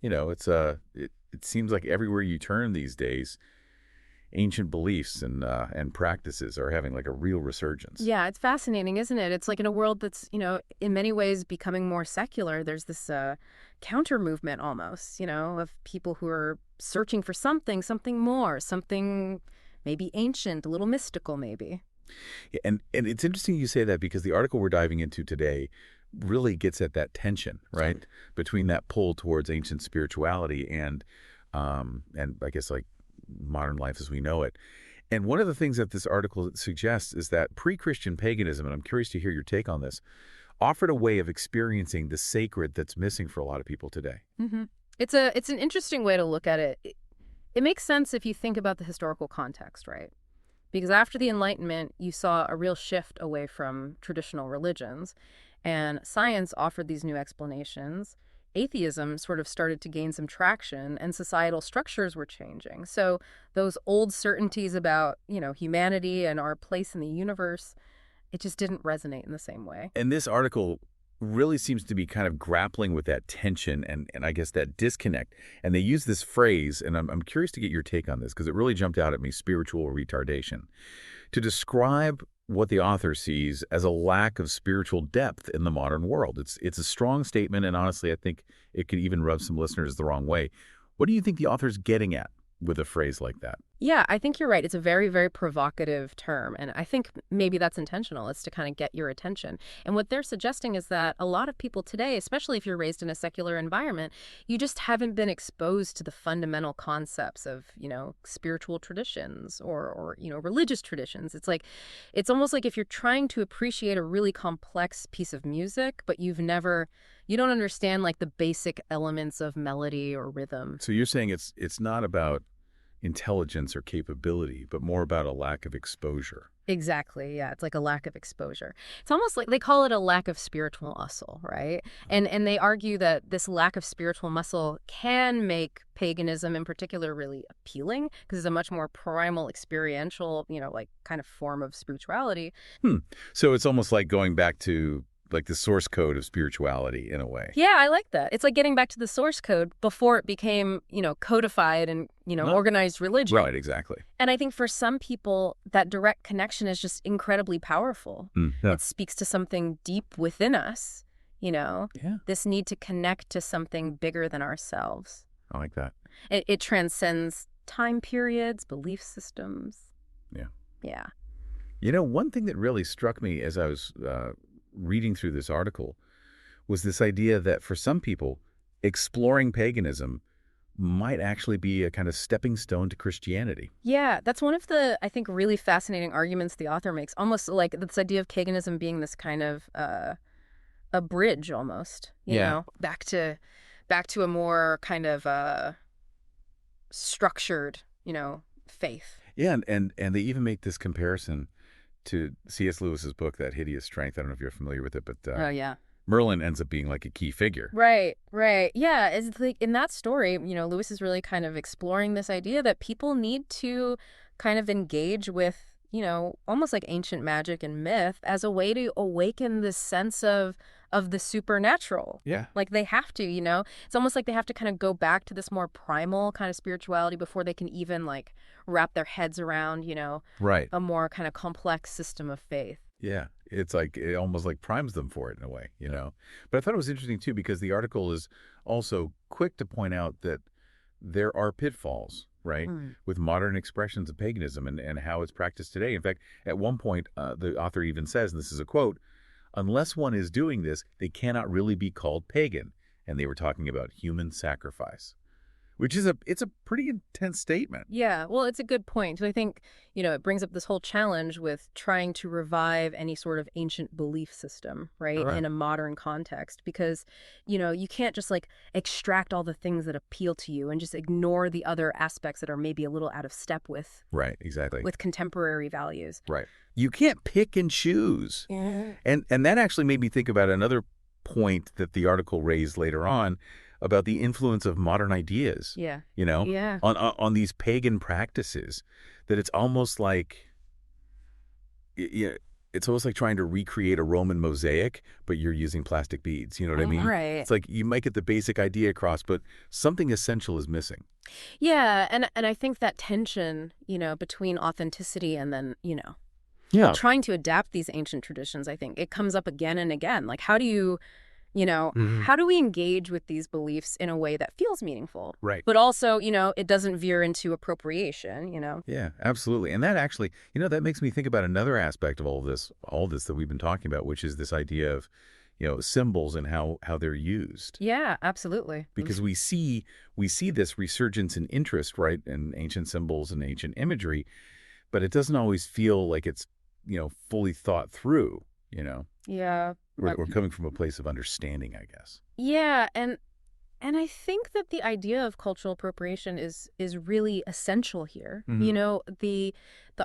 It seems like everywhere you turn these days, ancient beliefs and practices are having like a real resurgence. Yeah, it's fascinating, isn't it? It's like in a world that's, in many ways becoming more secular, there's this counter movement almost, of people who are searching for something more, something maybe ancient, a little mystical maybe. Yeah, and it's interesting you say that because the article we're diving into today really gets at that tension, right, between that pull towards ancient spirituality and I guess like modern life as we know it. And one of the things that this article suggests is that pre-Christian paganism, and I'm curious to hear your take on this, offered a way of experiencing the sacred that's missing for a lot of people today. hmm it's an interesting way to look at it. It makes sense if you think about the historical context, right? Because after the Enlightenment, you saw a real shift away from traditional religions, and science offered these new explanations. Atheism sort of started to gain some traction, and societal structures were changing. So those old certainties about, humanity and our place in the universe, it just didn't resonate in the same way. And this article really seems to be kind of grappling with that tension and I guess that disconnect. And they use this phrase, and I'm curious to get your take on this because it really jumped out at me, spiritual retardation, to describe what the author sees as a lack of spiritual depth in the modern world. It's a strong statement, and honestly, I think it could even rub some listeners the wrong way. What do you think the author's getting at with a phrase like that? Yeah, I think you're right. It's a very, very provocative term. And I think maybe that's intentional. It's to kind of get your attention. And what they're suggesting is that a lot of people today, especially if you're raised in a secular environment, you just haven't been exposed to the fundamental concepts of, spiritual traditions or religious traditions. It's almost like if you're trying to appreciate a really complex piece of music, but you don't understand like the basic elements of melody or rhythm. So you're saying it's not about intelligence or capability, but more about a lack of exposure. Exactly. Yeah, it's like a lack of exposure. It's almost like they call it a lack of spiritual muscle, right? And they argue that this lack of spiritual muscle can make paganism in particular really appealing because it's a much more primal, experiential, like kind of form of spirituality. Hmm. So it's almost like going back to like the source code of spirituality in a way. Yeah, I like that. It's like getting back to the source code before it became, codified and, organized religion. Right, exactly. And I think for some people, that direct connection is just incredibly powerful. Yeah. It speaks to something deep within us, Yeah, this need to connect to something bigger than ourselves. I like that. It transcends time periods, belief systems. Yeah. Yeah. One thing that really struck me as I was reading through this article was this idea that for some people, exploring paganism might actually be a kind of stepping stone to Christianity. Yeah, that's one of the, I think, really fascinating arguments the author makes. Almost like this idea of paganism being this kind of a bridge almost, Yeah. back to a more kind of structured, faith. Yeah, and they even make this comparison to C.S. Lewis's book, That Hideous Strength. I don't know if you're familiar with it, but Oh, yeah. Merlin ends up being like a key figure. Right, right. Yeah, it's like in that story, Lewis is really kind of exploring this idea that people need to kind of engage with, almost like ancient magic and myth as a way to awaken this sense of the supernatural. Yeah. Like they have to, It's almost like they have to kind of go back to this more primal kind of spirituality before they can even like wrap their heads around, Right. a more kind of complex system of faith. Yeah. It's like it almost like primes them for it in a way. But I thought it was interesting too because the article is also quick to point out that there are pitfalls, right, with modern expressions of paganism and how it's practiced today. In fact, at one point, the author even says, and this is a quote, "Unless one is doing this, they cannot really be called pagan." And they were talking about human sacrifice, which is it's a pretty intense statement. Yeah, well, it's a good point. I think, it brings up this whole challenge with trying to revive any sort of ancient belief system, right, Correct. in a modern context. Because, you can't just like extract all the things that appeal to you and just ignore the other aspects that are maybe a little out of step Right, exactly. with contemporary values. Right. You can't pick and choose. Yeah. And that actually made me think about another point that the article raised later on about the influence of modern ideas, Yeah. on these pagan practices, that it's almost like it's almost like trying to recreate a Roman mosaic, but you're using plastic beads. You know what I mean? Right. It's like you might get the basic idea across, but something essential is missing. Yeah, and I think that tension, between authenticity and then, Yeah. trying to adapt these ancient traditions, I think it comes up again and again. Like, how do Mhm. how do we engage with these beliefs in a way that feels meaningful? Right. But also, it doesn't veer into appropriation. Yeah, absolutely. And that actually, that makes me think about another aspect of all this that we've been talking about, which is this idea of, symbols and how they're used. Yeah, absolutely. Because we see this resurgence in interest, right, in ancient symbols and ancient imagery, but it doesn't always feel like it's, fully thought through. Yeah. We're coming from a place of understanding, I guess. Yeah, and I think that the idea of cultural appropriation is really essential here. Mhm. The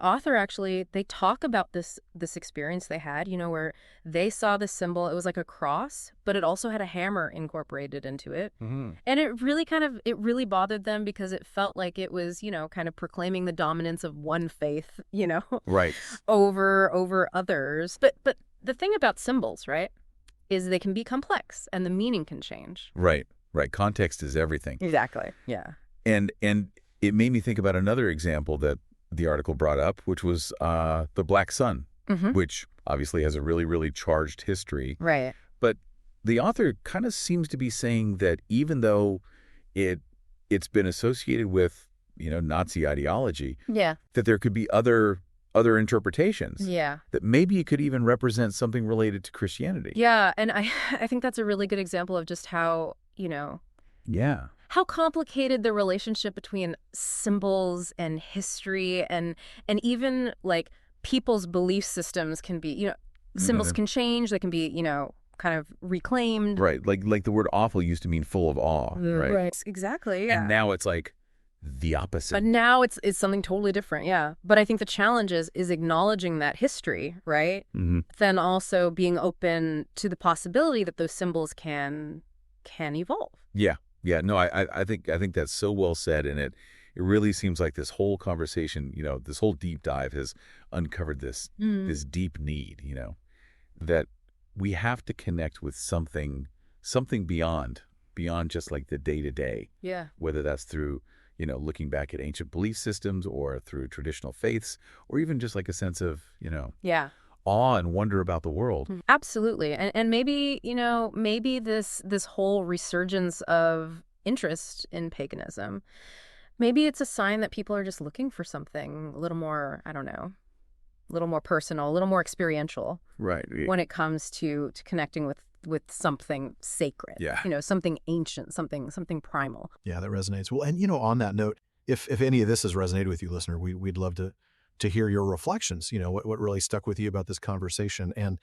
author actually, they talk about this experience they had, where they saw this symbol. It was like a cross, but it also had a hammer incorporated into it. Mm-hmm. And it really bothered them because it felt like it was, kind of proclaiming the dominance of one faith, Right. over others. But the thing about symbols, right, is they can be complex and the meaning can change. Right. Right. Context is everything. Exactly. Yeah. And it made me think about another example that the article brought up, which was the Black Sun, Mm-hmm. which obviously has a really, really charged history. Right. But the author kind of seems to be saying that even though it's been associated with, Nazi ideology, Yeah. that there could be other interpretations. Yeah. That maybe it could even represent something related to Christianity. Yeah. And I think that's a really good example of just how, Yeah. how complicated the relationship between symbols and history and even like people's belief systems can be. Symbols can change. They can be, kind of reclaimed. Right. Like the word awful used to mean full of awe. Right. Right. Exactly. Yeah. And now it's like the opposite. But now it's something totally different, yeah. But I think the challenge is acknowledging that history, right? Mm-hmm. Then also being open to the possibility that those symbols can evolve. Yeah. Yeah. No, I think that's so well said, and it really seems like this whole conversation, this whole deep dive has uncovered this deep need, that we have to connect with something beyond just like the day-to-day. Yeah. Whether that's through looking back at ancient belief systems or through traditional faiths, or even just like a sense of, Yeah. awe and wonder about the world. Absolutely. And maybe, maybe this whole resurgence of interest in paganism, maybe it's a sign that people are just looking for something a little more, I don't know, a little more personal, a little more experiential. Right. When it comes to connecting with something sacred. Yeah. Something ancient, something primal. Yeah, that resonates. Well, and on that note, if any of this has resonated with you, listener, we'd love to hear your reflections. What really stuck with you about this conversation. And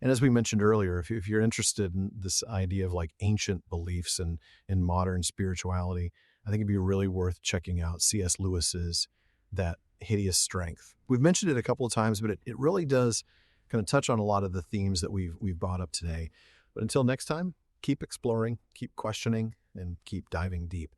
as we mentioned earlier, if you're interested in this idea of like ancient beliefs and in modern spirituality, I think it'd be really worth checking out C.S. Lewis's That Hideous Strength. We've mentioned it a couple of times, but it really does kind of touch on a lot of the themes that we've brought up today. But until next time, keep exploring, keep questioning, and keep diving deep.